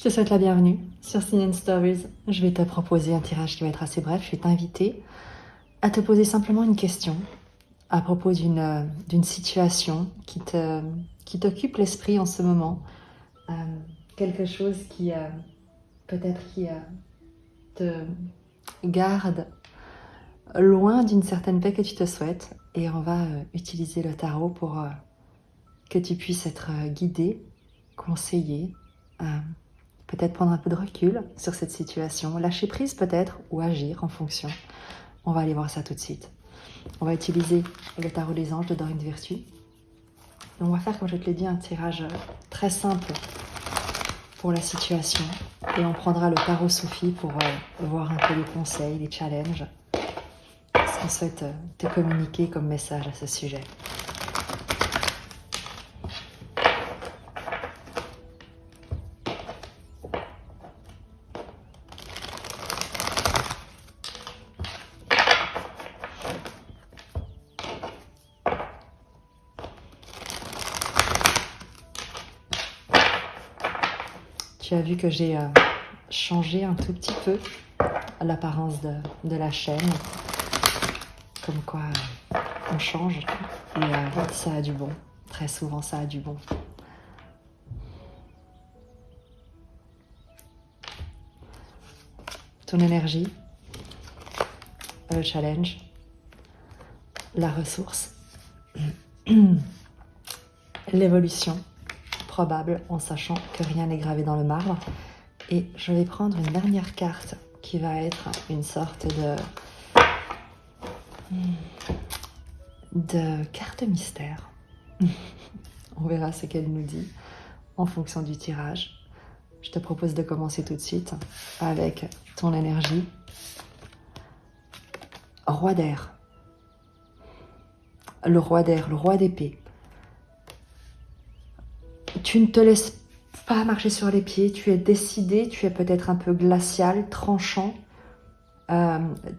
Je te souhaite la bienvenue sur Sin Stories. Je vais te proposer un tirage qui va être assez bref. Je vais t'inviter à te poser simplement une question à propos d'une situation qui t'occupe l'esprit en ce moment. Quelque chose qui peut-être te garde loin d'une certaine paix que tu te souhaites. Et on va utiliser le tarot pour que tu puisses être guidé, conseillé, peut-être prendre un peu de recul sur cette situation, lâcher prise peut-être, ou agir en fonction. On va aller voir ça tout de suite. On va utiliser le tarot des anges de Dorine Virtue. Et on va faire, comme je te l'ai dit, un tirage très simple pour la situation. Et on prendra le tarot Sophie pour voir un peu les conseils, les challenges, ce qu'on souhaite te communiquer comme message à ce sujet. Tu as vu que j'ai changé un tout petit peu l'apparence de la chaîne. Comme quoi on change et ça a du bon. Très souvent ça a du bon. Ton énergie, le challenge, la ressource, l'évolution probable en sachant que rien n'est gravé dans le marbre. Et je vais prendre une dernière carte qui va être une sorte de carte mystère. On verra ce qu'elle nous dit en fonction du tirage. Je te propose de commencer tout de suite avec ton énergie. Roi d'air. Le roi d'air, le roi d'épée. Tu ne te laisses pas marcher sur les pieds, tu es décidé, tu es peut-être un peu glacial, tranchant.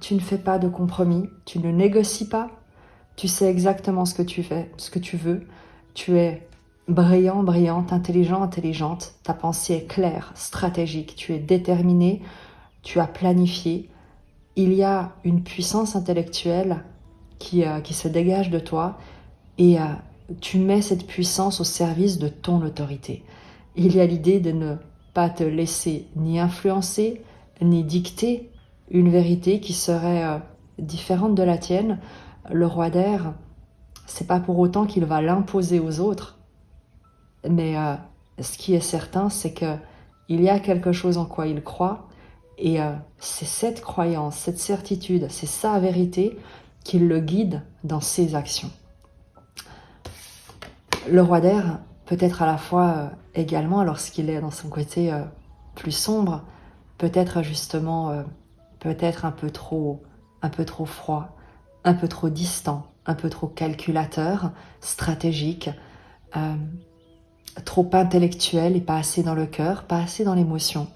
Tu ne fais pas de compromis, tu ne négocies pas. Tu sais exactement ce que tu fais, ce que tu veux. Tu es brillant, brillante, intelligent, intelligente. Ta pensée est claire, stratégique. Tu es déterminé, tu as planifié. Il y a une puissance intellectuelle qui se dégage de toi et tu mets cette puissance au service de ton autorité. Il y a l'idée de ne pas te laisser ni influencer, ni dicter une vérité qui serait différente de la tienne. Le roi d'air, c'est pas pour autant qu'il va l'imposer aux autres, mais ce qui est certain, c'est que il y a quelque chose en quoi il croit, et c'est cette croyance, cette certitude, c'est sa vérité qui le guide dans ses actions. Le roi d'air peut être à la fois également, lorsqu'il est dans son côté plus sombre, peut-être justement, peut-être un peu trop froid, un peu trop distant, un peu trop calculateur, stratégique, trop intellectuel et pas assez dans le cœur, pas assez dans l'émotion.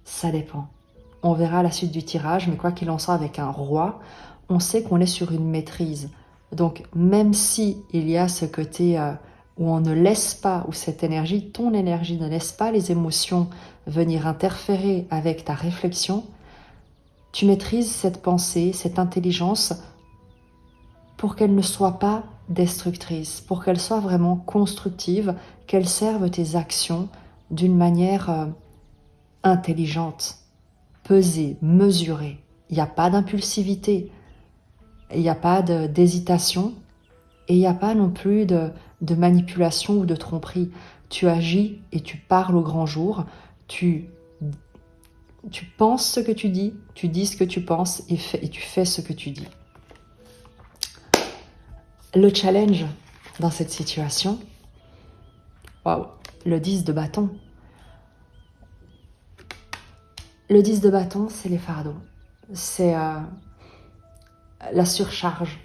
Ça dépend. On verra la suite du tirage, mais quoi qu'il en soit, avec un roi, on sait qu'on est sur une maîtrise. Donc, même si il y a ce côté où on ne laisse pas, où cette énergie, ton énergie, ne laisse pas les émotions venir interférer avec ta réflexion, tu maîtrises cette pensée, cette intelligence pour qu'elle ne soit pas destructrice, pour qu'elle soit vraiment constructive, qu'elle serve tes actions d'une manière intelligente, pesée, mesurée. Il n'y a pas d'impulsivité, il n'y a pas d'hésitation et il n'y a pas non plus de manipulation ou de tromperie. Tu agis et tu parles au grand jour, tu penses ce que tu dis ce que tu penses et tu fais ce que tu dis. Le challenge dans cette situation, waouh, le 10 de bâton. Le 10 de bâton, c'est les fardeaux. C'est la surcharge.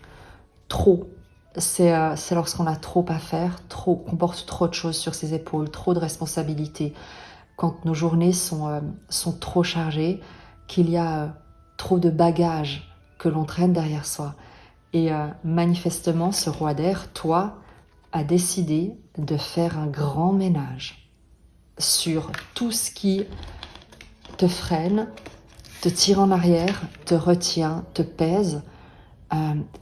Trop. C'est lorsqu'on a trop à faire, qu'on porte trop de choses sur ses épaules, trop de responsabilités. Quand nos journées sont trop chargées, qu'il y a trop de bagages que l'on traîne derrière soi. Et manifestement, ce roi d'air, toi, a décidé de faire un grand ménage. sur tout ce qui te freine, te tire en arrière, te retient, te pèse,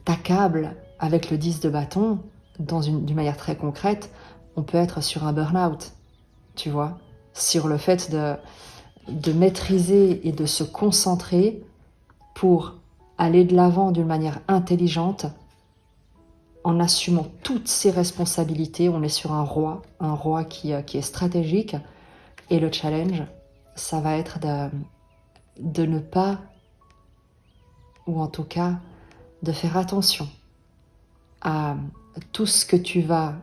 t'accable avec le 10 de bâton, d'une manière très concrète, on peut être sur un burn-out, tu vois, sur le fait de maîtriser et de se concentrer pour aller de l'avant d'une manière intelligente, en assumant toutes ses responsabilités. On est sur un roi qui est stratégique, et le challenge, ça va être de ne pas, ou en tout cas, de faire attention à tout ce que tu vas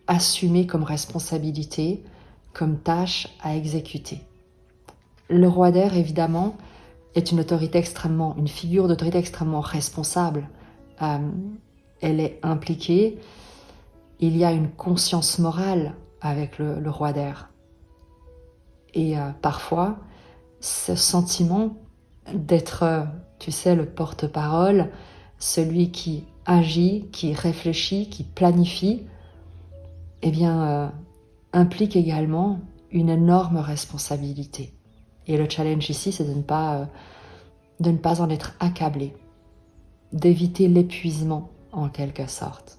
assumer comme responsabilité, comme tâche à exécuter. Le roi d'air, évidemment, est une figure d'autorité extrêmement responsable. Elle est impliquée, il y a une conscience morale avec le roi d'air. Et parfois, ce sentiment d'être, tu sais, le porte-parole, celui qui agit, qui réfléchit, qui planifie, eh bien, implique également une énorme responsabilité. Et le challenge ici, c'est de ne pas en être accablé, d'éviter l'épuisement en quelque sorte.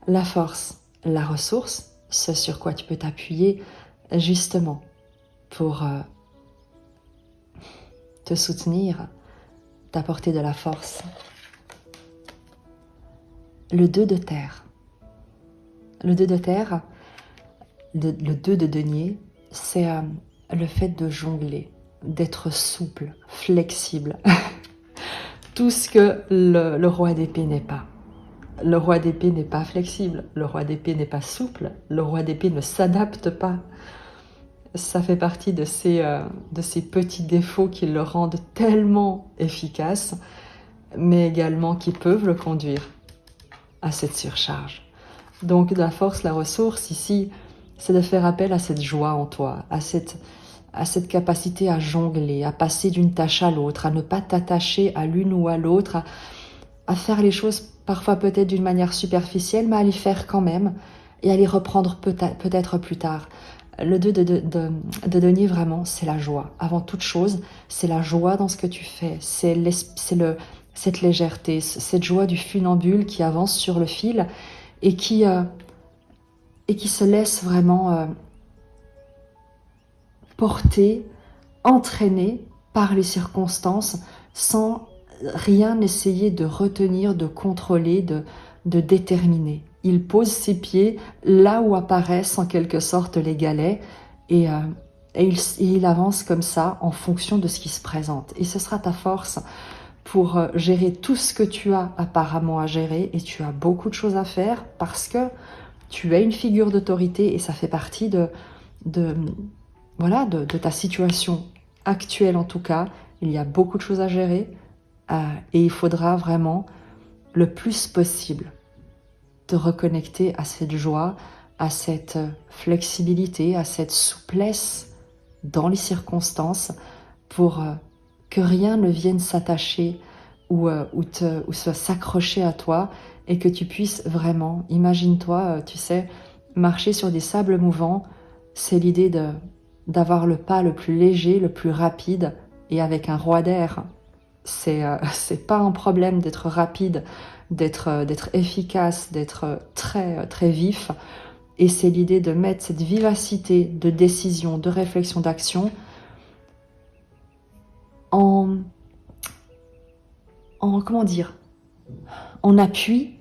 La force, la ressource, ce sur quoi tu peux t'appuyer justement pour te soutenir, t'apporter de la force. Le 2 de terre. Le 2 de terre, le 2 de denier, c'est le fait de jongler, d'être souple, flexible. Tout ce que le roi d'épée n'est pas. Le roi d'épée n'est pas flexible, le roi d'épée n'est pas souple, le roi d'épée ne s'adapte pas. Ça fait partie de ces petits défauts qui le rendent tellement efficace, mais également qui peuvent le conduire à cette surcharge. Donc la force, la ressource ici, c'est de faire appel à cette joie en toi, à cette capacité à jongler, à passer d'une tâche à l'autre, à ne pas t'attacher à l'une ou à l'autre, à faire les choses parfois peut-être d'une manière superficielle, mais à les faire quand même et à les reprendre peut-être plus tard. Le 2 de denier, vraiment, c'est la joie. Avant toute chose, c'est la joie dans ce que tu fais. C'est cette légèreté, cette joie du funambule qui avance sur le fil et qui se laisse vraiment porter, entraîner par les circonstances sans rien essayer de retenir, de contrôler, de déterminer. Il pose ses pieds là où apparaissent en quelque sorte les galets et il avance comme ça en fonction de ce qui se présente. Et ce sera ta force pour gérer tout ce que tu as apparemment à gérer, et tu as beaucoup de choses à faire parce que tu es une figure d'autorité et ça fait partie de ta situation actuelle en tout cas. Il y a beaucoup de choses à gérer et il faudra vraiment le plus possible te reconnecter à cette joie, à cette flexibilité, à cette souplesse dans les circonstances pour que rien ne vienne s'attacher ou s'accrocher à toi et que tu puisses vraiment, imagine-toi, tu sais, marcher sur des sables mouvants. C'est l'idée d'avoir le pas le plus léger, le plus rapide et avec un roi d'air. C'est pas un problème d'être rapide, d'être efficace, d'être très, très vif. Et c'est l'idée de mettre cette vivacité de décision, de réflexion, d'action en comment dire, en appui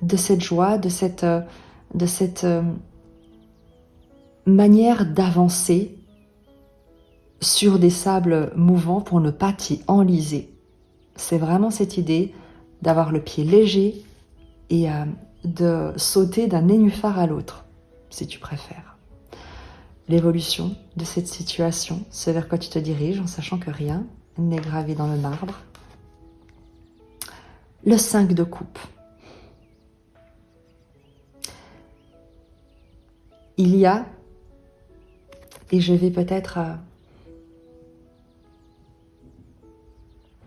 de cette joie, de cette manière d'avancer sur des sables mouvants pour ne pas t'y enliser. C'est vraiment cette idée d'avoir le pied léger et de sauter d'un nénuphar à l'autre, si tu préfères. L'évolution de cette situation, c'est vers quoi tu te diriges en sachant que rien n'est gravé dans le marbre. Le 5 de coupe. Il y a, et je vais peut-être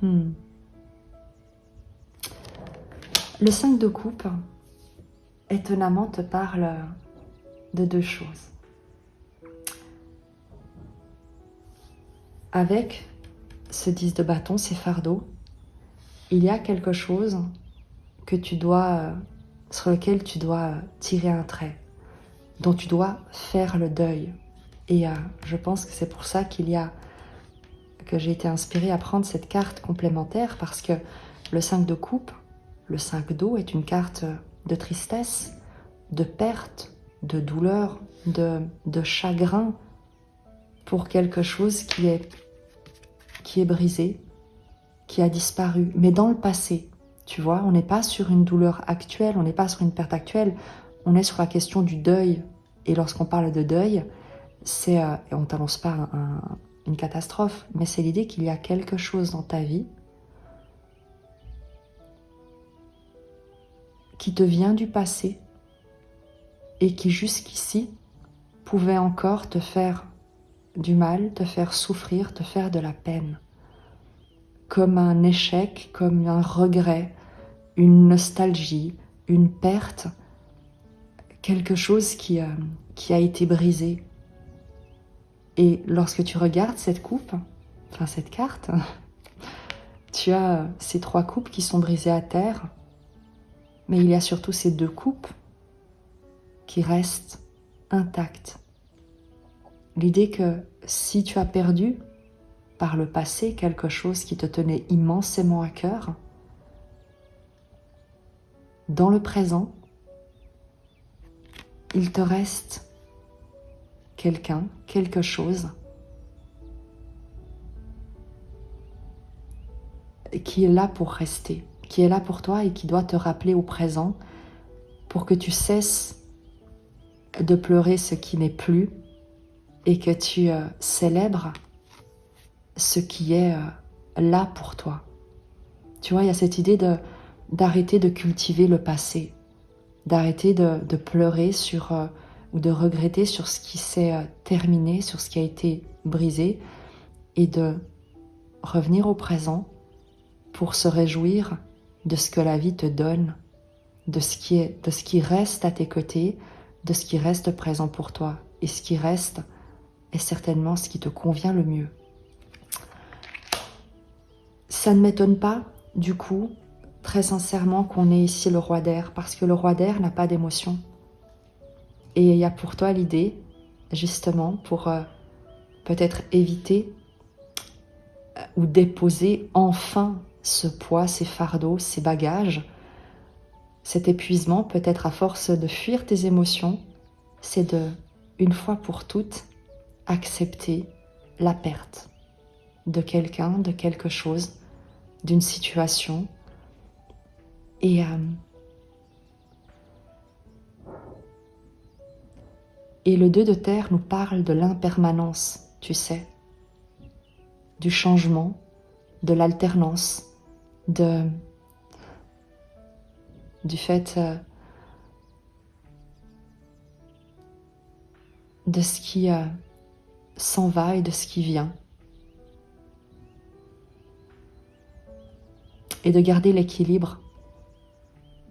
le 5 de coupe, étonnamment, te parle de deux choses. Avec ce 10 de bâton, ces fardeaux, il y a quelque chose que tu dois, sur lequel tu dois tirer un trait, dont tu dois faire le deuil. Et je pense que c'est pour ça que j'ai été inspirée à prendre cette carte complémentaire, parce que le 5 de coupe, le 5 d'eau est une carte de tristesse, de perte, de douleur, de chagrin pour quelque chose qui est brisé, qui a disparu, mais dans le passé. Tu vois, on n'est pas sur une douleur actuelle, on n'est pas sur une perte actuelle, on est sur la question du deuil. Et lorsqu'on parle de deuil, et on ne t'annonce pas une catastrophe, mais c'est l'idée qu'il y a quelque chose dans ta vie qui te vient du passé et qui jusqu'ici pouvait encore te faire du mal, te faire souffrir, te faire de la peine. Comme un échec, comme un regret, une nostalgie, une perte, quelque chose qui a été brisé. Et lorsque tu regardes cette coupe, enfin cette carte, tu as ces 3 coupes qui sont brisées à terre, mais il y a surtout ces 2 coupes qui restent intactes. L'idée que si tu as perdu par le passé quelque chose qui te tenait immensément à cœur, dans le présent, il te reste quelqu'un, quelque chose qui est là pour rester, qui est là pour toi et qui doit te rappeler au présent pour que tu cesses de pleurer ce qui n'est plus et que tu célèbres ce qui est là pour toi. Tu vois, il y a cette idée d'arrêter de cultiver le passé, d'arrêter de pleurer ou de regretter sur ce qui s'est terminé, sur ce qui a été brisé, et de revenir au présent pour se réjouir de ce que la vie te donne, de ce qui reste à tes côtés, de ce qui reste présent pour toi. Et ce qui reste est certainement ce qui te convient le mieux. Ça ne m'étonne pas, du coup, très sincèrement, qu'on ait ici le roi d'air, parce que le roi d'air n'a pas d'émotion. Et il y a pour toi l'idée, justement, pour peut-être éviter ou déposer enfin ce poids, ces fardeaux, ces bagages, cet épuisement, peut-être à force de fuir tes émotions, c'est de, une fois pour toutes, accepter la perte de quelqu'un, de quelque chose, d'une situation. Et le 2 de terre nous parle de l'impermanence, tu sais, du changement, de l'alternance, du fait de ce qui s'en va et de ce qui vient. Et de garder l'équilibre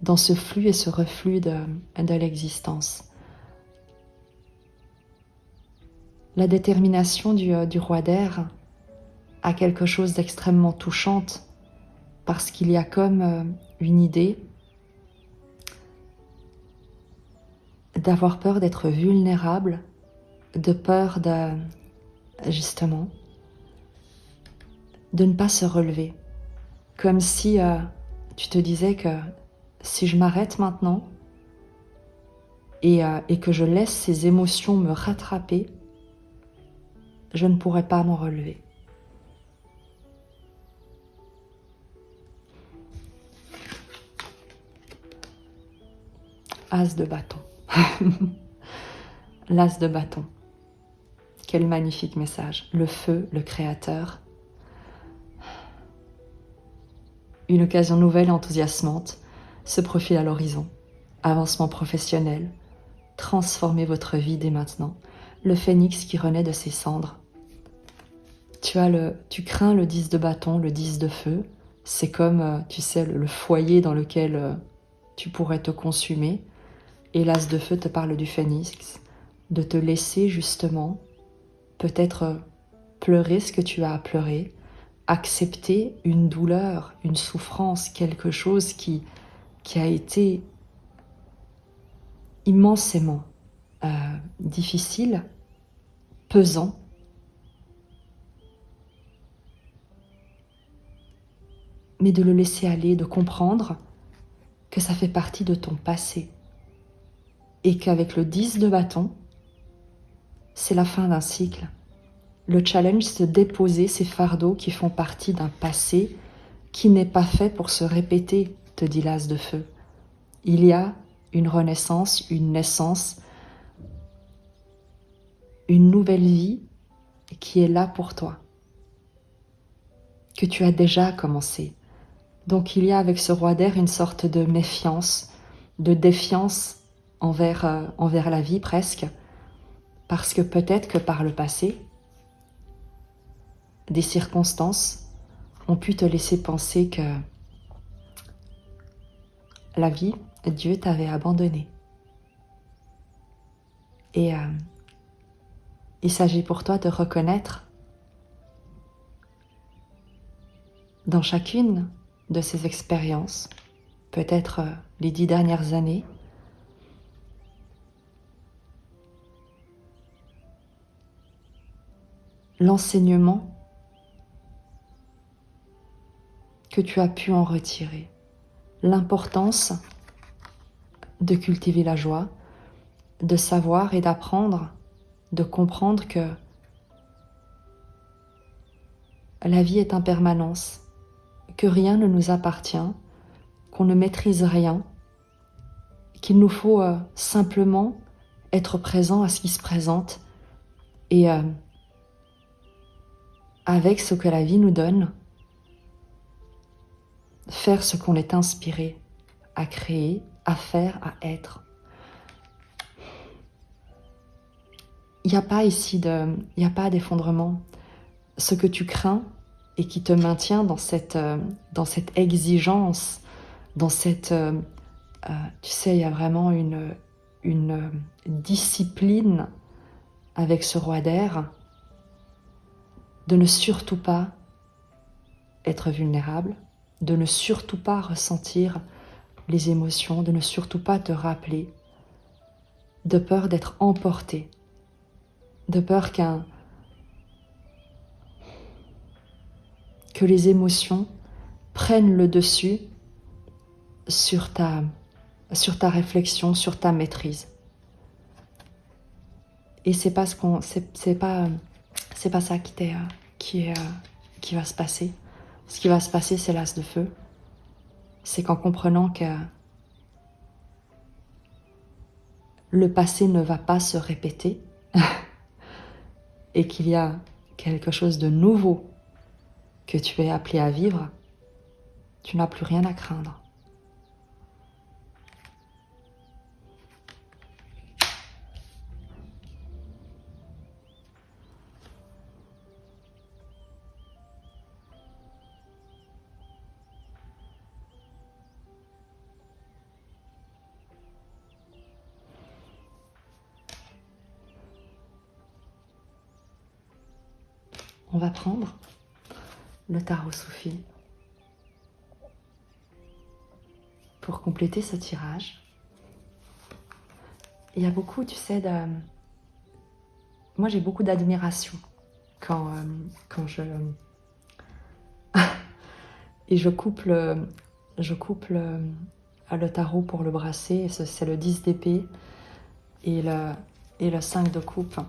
dans ce flux et ce reflux de l'existence. La détermination du roi d'air a quelque chose d'extrêmement touchante, parce qu'il y a comme une idée d'avoir peur d'être vulnérable, de peur justement, de ne pas se relever. Comme si tu te disais que si je m'arrête maintenant et que je laisse ces émotions me rattraper, je ne pourrai pas m'en relever. As de bâton. L'as de bâton. Quel magnifique message. Le feu, le créateur. Une occasion nouvelle et enthousiasmante se profile à l'horizon. Avancement professionnel. Transformez votre vie dès maintenant. Le phénix qui renaît de ses cendres. Tu crains le 10 de bâton, le 10 de feu. C'est comme, tu sais, le foyer dans lequel tu pourrais te consumer. Et l'as de feu te parle du phénix. de te laisser justement peut-être pleurer ce que tu as à pleurer, accepter une douleur, une souffrance, quelque chose qui a été immensément difficile, pesant, mais de le laisser aller, de comprendre que ça fait partie de ton passé et qu'avec le 10 de bâton, c'est la fin d'un cycle. Le challenge, c'est de déposer ces fardeaux qui font partie d'un passé qui n'est pas fait pour se répéter, te dit l'as de feu. Il y a une renaissance, une naissance, une nouvelle vie qui est là pour toi, que tu as déjà commencé. Donc il y a avec ce roi d'air une sorte de méfiance, de défiance envers la vie presque, parce que peut-être que par le passé, des circonstances ont pu te laisser penser que la vie, Dieu t'avait abandonné. Et il s'agit pour toi de reconnaître dans chacune de ces expériences, peut-être les 10 dernières années, l'enseignement que tu as pu en retirer, l'importance de cultiver la joie, de savoir et d'apprendre, de comprendre que la vie est impermanence, que rien ne nous appartient, qu'on ne maîtrise rien, qu'il nous faut simplement être présent à ce qui se présente et avec ce que la vie nous donne, faire ce qu'on est inspiré à créer, à faire, à être. Il n'y a pas ici il n'y a pas d'effondrement. Ce que tu crains et qui te maintient dans cette exigence, dans cette... tu sais, il y a vraiment une discipline avec ce roi d'air de ne surtout pas être vulnérable, de ne surtout pas ressentir les émotions, de ne surtout pas te rappeler, de peur d'être emporté, de peur que les émotions prennent le dessus sur ta réflexion, sur ta maîtrise. Et c'est pas ça qui va se passer. Ce qui va se passer, c'est l'as de feu. C'est qu'en comprenant que le passé ne va pas se répéter et qu'il y a quelque chose de nouveau que tu es appelé à vivre, tu n'as plus rien à craindre. On va prendre le tarot Soufi pour compléter ce tirage. Il y a beaucoup, tu sais, moi j'ai beaucoup d'admiration quand je... Et je couple le tarot pour le brasser, c'est le 10 d'épée et le 5 de coupe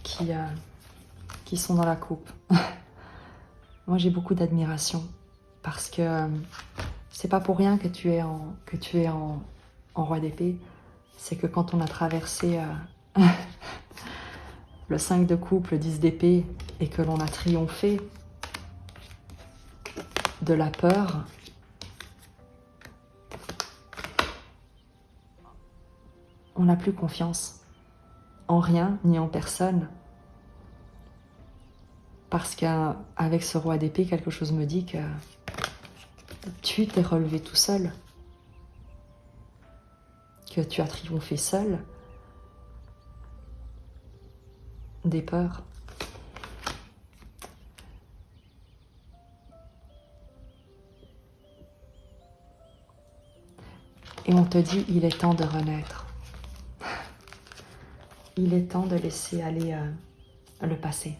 qui sont dans la coupe. Moi j'ai beaucoup d'admiration parce que c'est pas pour rien que tu es en roi d'épée. C'est que quand on a traversé le 5 de coupe, le 10 d'épée et que l'on a triomphé de la peur, on n'a plus confiance en rien ni en personne. Parce qu'avec ce roi d'épée, quelque chose me dit que tu t'es relevé tout seul, que tu as triomphé seul, des peurs. Et on te dit, il est temps de renaître. Il est temps de laisser aller le passé.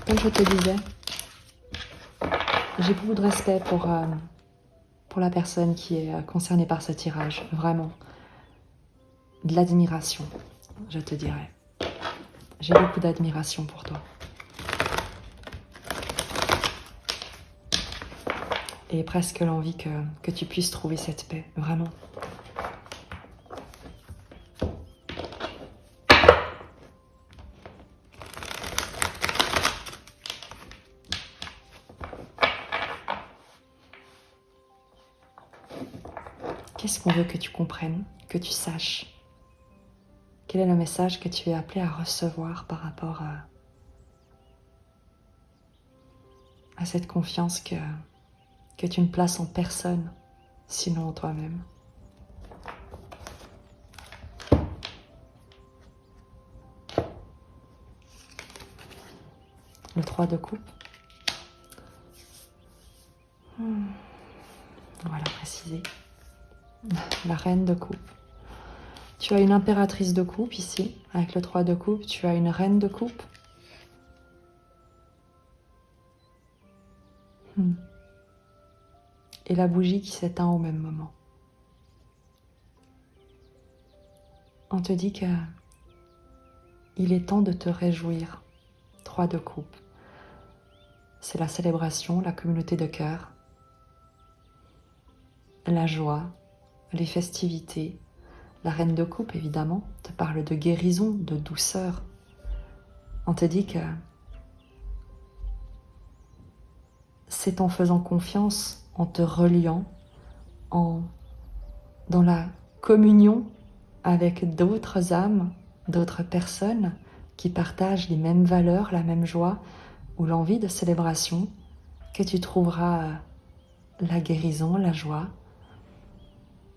Comme je te disais, j'ai beaucoup de respect pour la personne qui est concernée par ce tirage. Vraiment. De l'admiration, je te dirais. J'ai beaucoup d'admiration pour toi. Et presque l'envie que tu puisses trouver cette paix, vraiment. Qu'est-ce qu'on veut que tu comprennes, que tu saches? Quel est le message que tu es appelé à recevoir par rapport à cette confiance que tu ne places en personne, sinon en toi-même? Le 3 de coupe. Voilà, préciser. La reine de coupe. Tu as une impératrice de coupe ici, avec le 3 de coupe. Tu as une reine de coupe. Et la bougie qui s'éteint au même moment. On te dit que il est temps de te réjouir. 3 de coupe. C'est la célébration, la communauté de cœur, la joie, les festivités. La reine de coupe, évidemment, te parle de guérison, de douceur. On te dit que c'est en faisant confiance, en te reliant, dans la communion avec d'autres âmes, d'autres personnes qui partagent les mêmes valeurs, la même joie ou l'envie de célébration, que tu trouveras la guérison, la joie,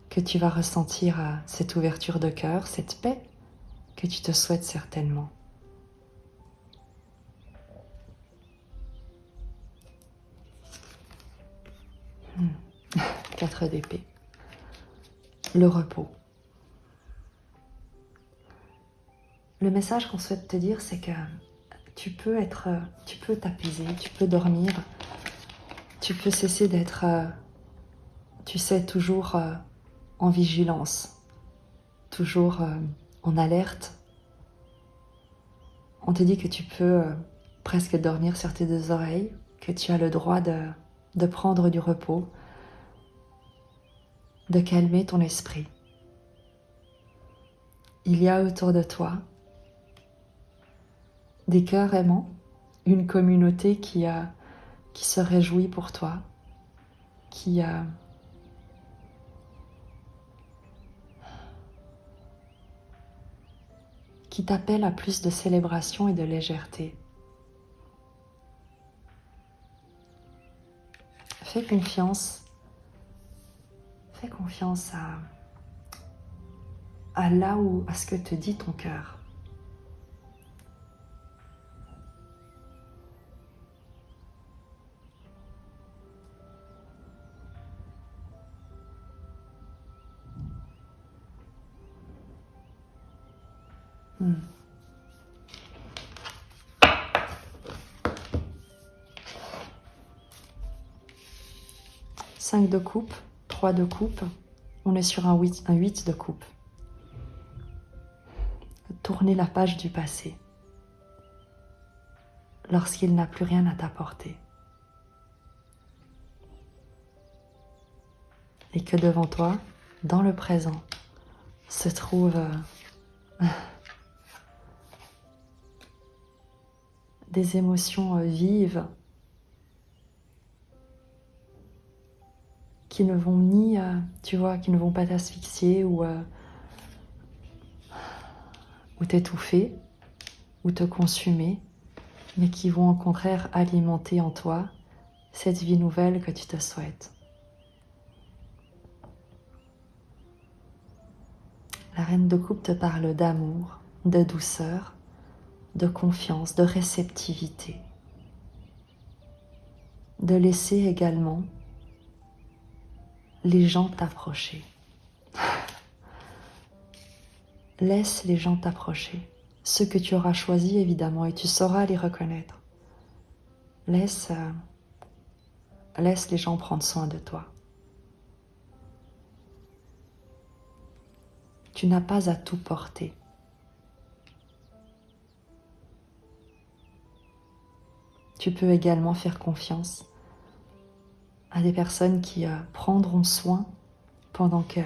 que tu vas ressentir cette ouverture de cœur, cette paix que tu te souhaites certainement. Quatre d'épée. Le repos. Le message qu'on souhaite te dire, c'est que tu peux t'apaiser, tu peux dormir, tu peux cesser d'être, tu sais, toujours en vigilance, toujours en alerte. On te dit que tu peux presque dormir sur tes deux oreilles, que tu as le droit de prendre du repos, de calmer ton esprit. Il y a autour de toi des cœurs aimants, une communauté qui se réjouit pour toi, qui t'appelle à plus de célébration et de légèreté. Fais confiance à ce que te dit ton cœur. Cinq de coupe, 3 de coupe, on est sur un 8 de coupe. Tourner la page du passé lorsqu'il n'a plus rien à t'apporter. Et que devant toi, dans le présent, se trouvent des émotions vives qui ne vont ni, tu vois, qui ne vont pas t'asphyxier ou t'étouffer ou te consumer, mais qui vont au contraire alimenter en toi cette vie nouvelle que tu te souhaites. La reine de coupe te parle d'amour, de douceur, de confiance, de réceptivité. De laisser également les gens t'approcher. Laisse les gens t'approcher. Ceux que tu auras choisis évidemment et tu sauras les reconnaître. Laisse les gens prendre soin de toi. Tu n'as pas à tout porter. Tu peux également faire confiance à des personnes qui prendront soin pendant que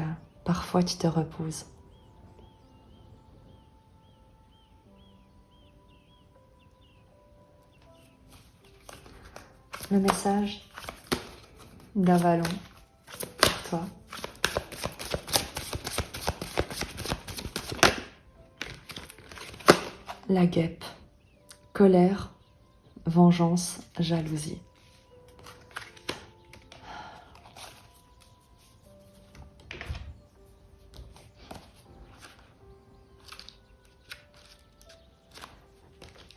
parfois tu te reposes. Le message d'Avalon pour toi. La guêpe, colère, vengeance, jalousie.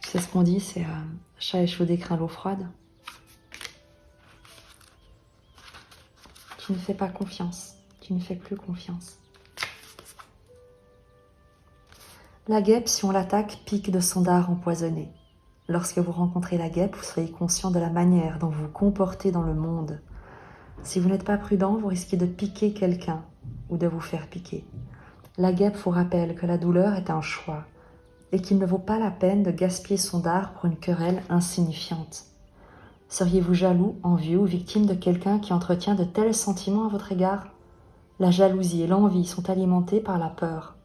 C'est ce qu'on dit, c'est chat échaudé craint l'eau froide. Tu ne fais pas confiance, tu ne fais plus confiance. La guêpe, si on l'attaque, pique de son dard empoisonné. Lorsque vous rencontrez la guêpe, vous soyez conscient de la manière dont vous vous comportez dans le monde. Si vous n'êtes pas prudent, vous risquez de piquer quelqu'un ou de vous faire piquer. La guêpe vous rappelle que la douleur est un choix et qu'il ne vaut pas la peine de gaspiller son dard pour une querelle insignifiante. Seriez-vous jaloux, envieux ou victime de quelqu'un qui entretient de tels sentiments à votre égard? La jalousie et l'envie sont alimentées par la peur.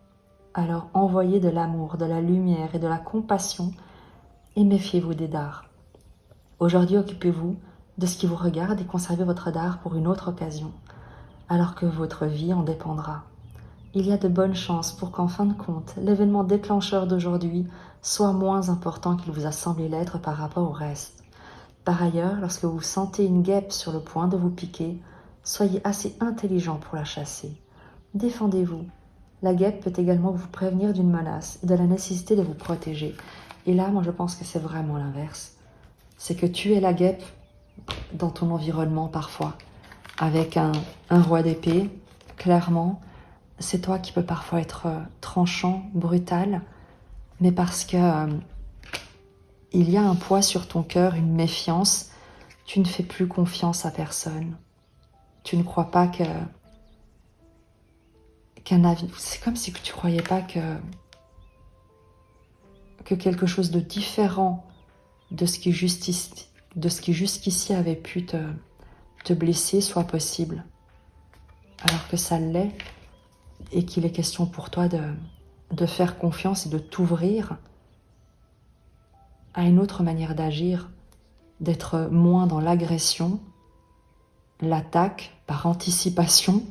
Alors envoyez de l'amour, de la lumière et de la compassion et méfiez-vous des dards. Aujourd'hui, occupez-vous de ce qui vous regarde et conservez votre dard pour une autre occasion, alors que votre vie en dépendra. Il y a de bonnes chances pour qu'en fin de compte, l'événement déclencheur d'aujourd'hui soit moins important qu'il vous a semblé l'être par rapport au reste. Par ailleurs, lorsque vous sentez une guêpe sur le point de vous piquer, soyez assez intelligent pour la chasser. Défendez-vous. La guêpe peut également vous prévenir d'une menace et de la nécessité de vous protéger. Et là, moi, je pense que c'est vraiment l'inverse. C'est que tu es la guêpe dans ton environnement parfois. Avec un roi d'épée, clairement, c'est toi qui peux parfois être tranchant, brutal, mais parce que il y a un poids sur ton cœur, une méfiance, tu ne fais plus confiance à personne. Tu ne crois pas qu'un avis... C'est comme si tu ne croyais pas que quelque chose de différent de ce qui jusqu'ici avait pu te blesser soit possible. Alors que ça l'est, et qu'il est question pour toi de faire confiance et de t'ouvrir à une autre manière d'agir, d'être moins dans l'agression, l'attaque par anticipation,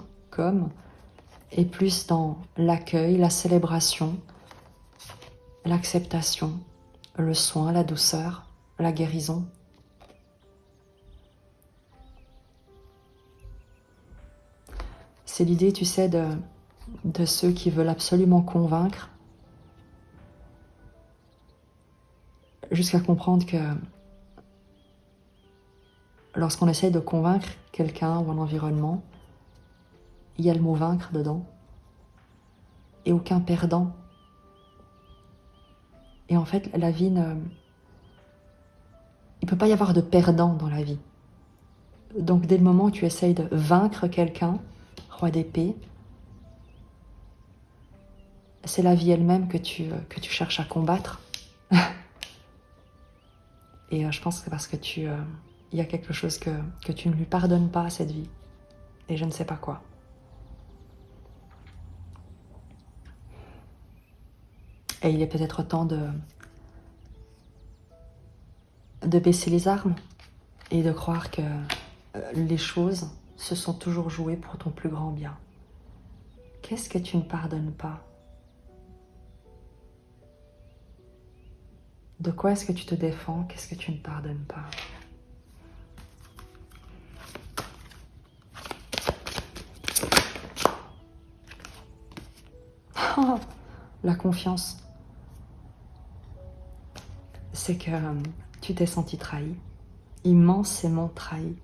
et plus dans l'accueil, la célébration, l'acceptation, le soin, la douceur, la guérison. C'est l'idée, tu sais, de ceux qui veulent absolument convaincre, jusqu'à comprendre que lorsqu'on essaye de convaincre quelqu'un ou un environnement, il y a le mot vaincre dedans et aucun perdant. Et en fait, la vie il ne peut pas y avoir de perdant dans la vie. Donc dès le moment où tu essayes de vaincre quelqu'un, roi d'épée, c'est la vie elle-même que tu cherches à combattre. Et je pense que parce que il y a quelque chose que tu ne lui pardonnes pas à cette vie. Et je ne sais pas quoi. Et il est peut-être temps de baisser les armes et de croire que les choses se sont toujours jouées pour ton plus grand bien. Qu'est-ce que tu ne pardonnes pas? De quoi est-ce que tu te défends? Qu'est-ce que tu ne pardonnes pas? La confiance, c'est que tu t'es senti trahi, immensément trahi.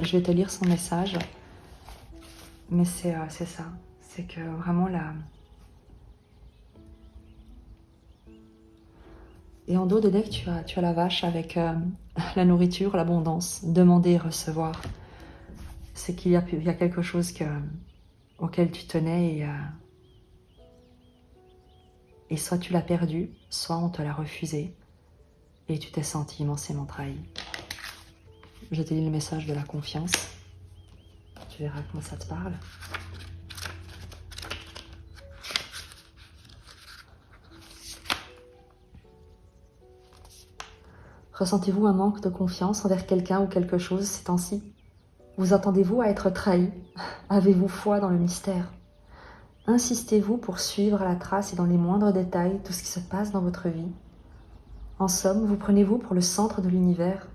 Je vais te lire son message, mais c'est ça, c'est que vraiment là. Et en dos de deck, tu as la vache avec la nourriture, l'abondance, demander et recevoir. C'est qu'il y a quelque chose auquel tu tenais et soit tu l'as perdu, soit on te l'a refusé et tu t'es senti immensément trahi. Je te lis le message de la confiance. Tu verras comment ça te parle. Ressentez-vous un manque de confiance envers quelqu'un ou quelque chose ces temps-ci? Vous attendez-vous à être trahi? Avez-vous foi dans le mystère? Insistez-vous pour suivre à la trace et dans les moindres détails tout ce qui se passe dans votre vie? En somme, vous prenez-vous pour le centre de l'univers?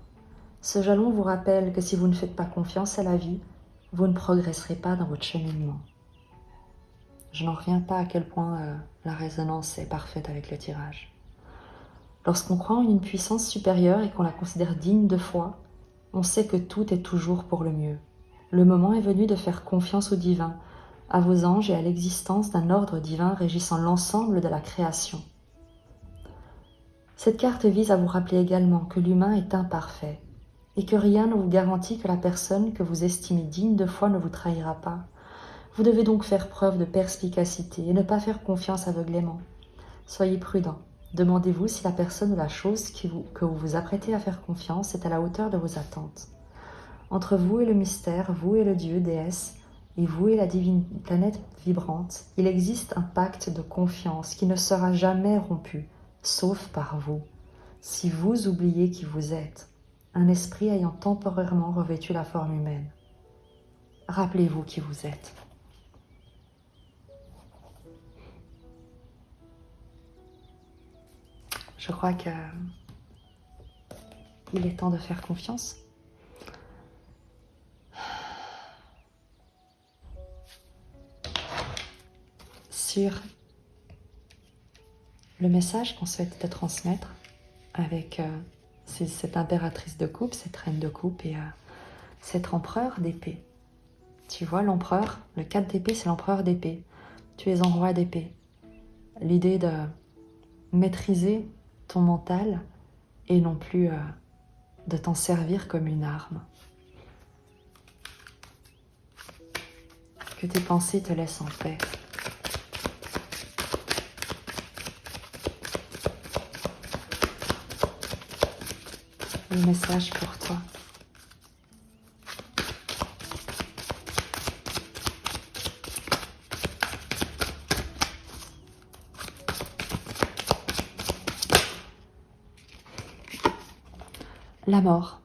Ce jalon vous rappelle que si vous ne faites pas confiance à la vie, vous ne progresserez pas dans votre cheminement. Je n'en reviens pas à quel point la résonance est parfaite avec le tirage. Lorsqu'on croit en une puissance supérieure et qu'on la considère digne de foi, on sait que tout est toujours pour le mieux. Le moment est venu de faire confiance au divin, à vos anges et à l'existence d'un ordre divin régissant l'ensemble de la création. Cette carte vise à vous rappeler également que l'humain est imparfait et que rien ne vous garantit que la personne que vous estimez digne de foi ne vous trahira pas. Vous devez donc faire preuve de perspicacité et ne pas faire confiance aveuglément. Soyez prudent. Demandez-vous si la personne ou la chose que vous vous apprêtez à faire confiance est à la hauteur de vos attentes. Entre vous et le mystère, vous et le Dieu, déesse, et vous et la divine planète vibrante, il existe un pacte de confiance qui ne sera jamais rompu, sauf par vous. Si vous oubliez qui vous êtes, un esprit ayant temporairement revêtu la forme humaine. Rappelez-vous qui vous êtes. Je crois qu'il est temps de faire confiance. Sur le message qu'on souhaite te transmettre avec cette impératrice de coupe, cette reine de coupe et cet empereur d'épée. Tu vois, l'empereur, le 4 d'épée, c'est l'empereur d'épée. Tu es en roi d'épée. L'idée de maîtriser ton mental et non plus de t'en servir comme une arme. Que tes pensées te laissent en paix. Le message pour toi. La mort.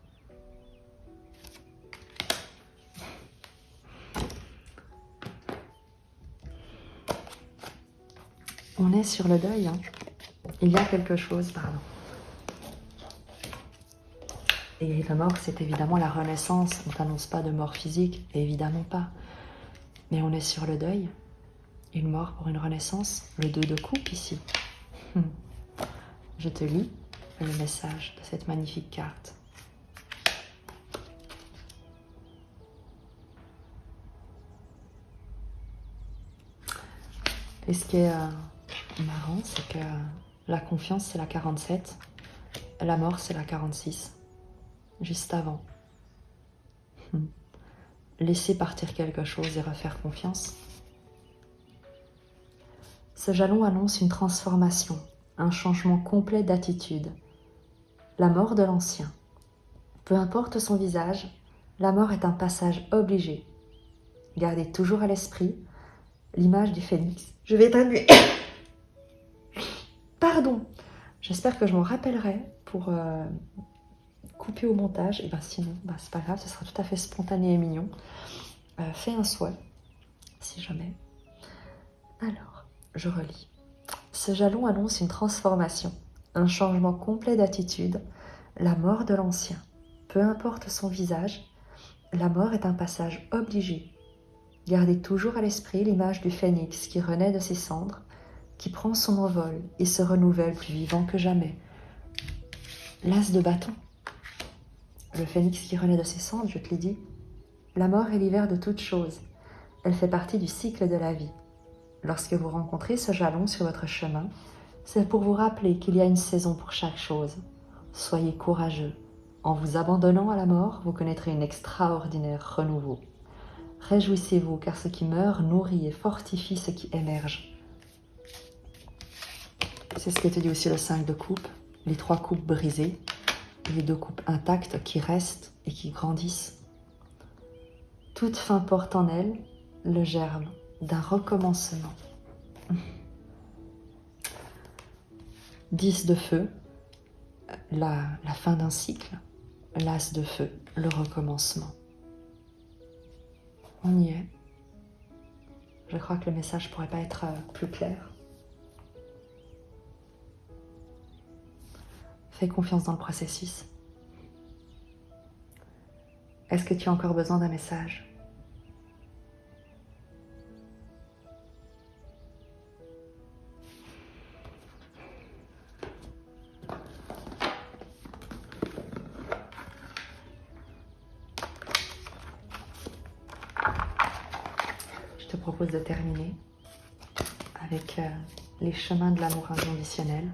On est sur le deuil. Hein. Il y a quelque chose, pardon. Et la mort, c'est évidemment la renaissance. On ne t'annonce pas de mort physique, évidemment pas. Mais on est sur le deuil. Une mort pour une renaissance. Le 2 de coupe ici. Je te lis le message de cette magnifique carte. Et ce qui est marrant, c'est que la confiance, c'est la 47. La mort, c'est la 46. Juste avant. Laisser partir quelque chose et refaire confiance. Ce jalon annonce une transformation, un changement complet d'attitude. La mort de l'ancien. Peu importe son visage, la mort est un passage obligé. Gardez toujours à l'esprit l'image du phénix. Je vais éternuer. Pardon. J'espère que je m'en rappellerai pour couper au montage. Et sinon, c'est pas grave, ce sera tout à fait spontané et mignon. Fais un souhait, si jamais. Alors, je relis. Ce jalon annonce une transformation, un changement complet d'attitude, la mort de l'ancien. Peu importe son visage, la mort est un passage obligé. Gardez toujours à l'esprit l'image du phénix qui renaît de ses cendres, qui prend son envol et se renouvelle plus vivant que jamais. L'as de bâton. Le phénix qui renaît de ses cendres, je te l'ai dit. La mort est l'hiver de toute chose. Elle fait partie du cycle de la vie. Lorsque vous rencontrez ce jalon sur votre chemin, c'est pour vous rappeler qu'il y a une saison pour chaque chose. Soyez courageux. En vous abandonnant à la mort, vous connaîtrez un extraordinaire renouveau. Réjouissez-vous, car ce qui meurt nourrit et fortifie ce qui émerge. C'est ce que te dit aussi le 5 de coupe, les 3 coupes brisées, et les 2 coupes intactes qui restent et qui grandissent. Toute fin porte en elle le germe d'un recommencement. 10 de feu, la fin d'un cycle. L'as de feu, le recommencement. On y est. Je crois que le message pourrait pas être plus clair. Fais confiance dans le processus. Est-ce que tu as encore besoin d'un message ? Je te propose de terminer avec les chemins de l'amour inconditionnel.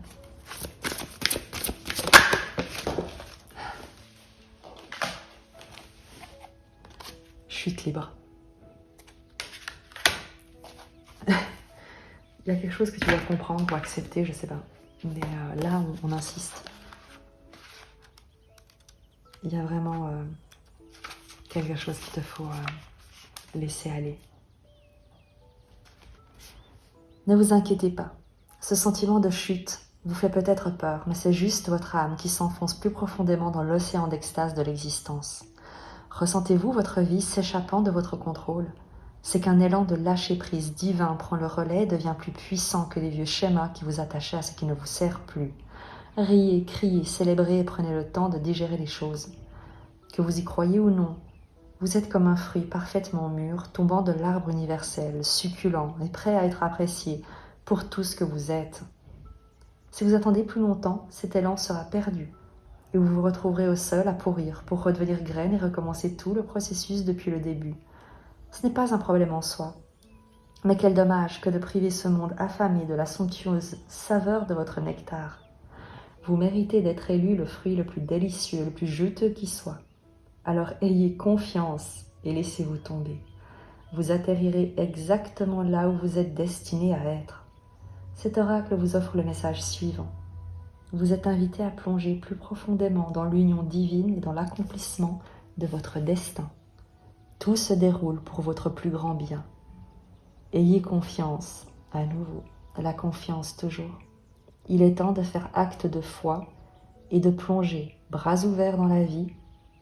Chute libre. Il y a quelque chose que tu dois comprendre ou accepter, je sais pas. Mais là, on insiste. Il y a vraiment quelque chose qu'il te faut laisser aller. Ne vous inquiétez pas. Ce sentiment de chute vous fait peut-être peur, mais c'est juste votre âme qui s'enfonce plus profondément dans l'océan d'extase de l'existence. Ressentez-vous votre vie s'échappant de votre contrôle ? C'est qu'un élan de lâcher-prise divin prend le relais et devient plus puissant que les vieux schémas qui vous attachaient à ce qui ne vous sert plus. Riez, criez, célébrez et prenez le temps de digérer les choses. Que vous y croyez ou non, vous êtes comme un fruit parfaitement mûr, tombant de l'arbre universel, succulent et prêt à être apprécié pour tout ce que vous êtes. Si vous attendez plus longtemps, cet élan sera perdu et vous vous retrouverez au sol à pourrir pour redevenir graine et recommencer tout le processus depuis le début. Ce n'est pas un problème en soi. Mais quel dommage que de priver ce monde affamé de la somptueuse saveur de votre nectar. Vous méritez d'être élu le fruit le plus délicieux, le plus juteux qui soit. Alors ayez confiance et laissez-vous tomber. Vous atterrirez exactement là où vous êtes destiné à être. Cet oracle vous offre le message suivant. Vous êtes invité à plonger plus profondément dans l'union divine et dans l'accomplissement de votre destin. Tout se déroule pour votre plus grand bien. Ayez confiance, à nouveau, la confiance toujours. Il est temps de faire acte de foi et de plonger, bras ouverts dans la vie,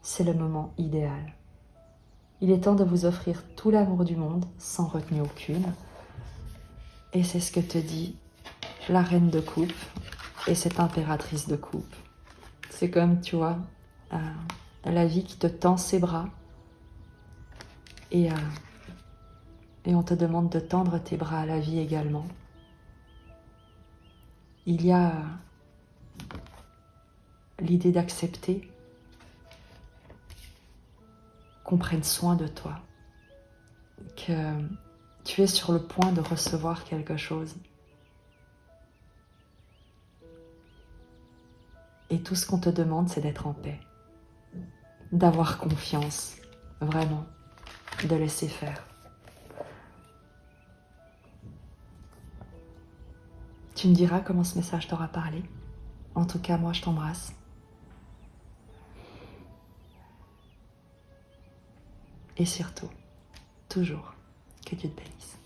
c'est le moment idéal. Il est temps de vous offrir tout l'amour du monde, sans retenue aucune. Et c'est ce que te dit la reine de coupe et cette impératrice de coupe. C'est comme, tu vois, la vie qui te tend ses bras et on te demande de tendre tes bras à la vie également. Il y a l'idée d'accepter qu'on prenne soin de toi, que tu es sur le point de recevoir quelque chose. Et tout ce qu'on te demande, c'est d'être en paix, d'avoir confiance, vraiment, de laisser faire. Tu me diras comment ce message t'aura parlé. En tout cas, moi, je t'embrasse. Et surtout, toujours, que Dieu te bénisse.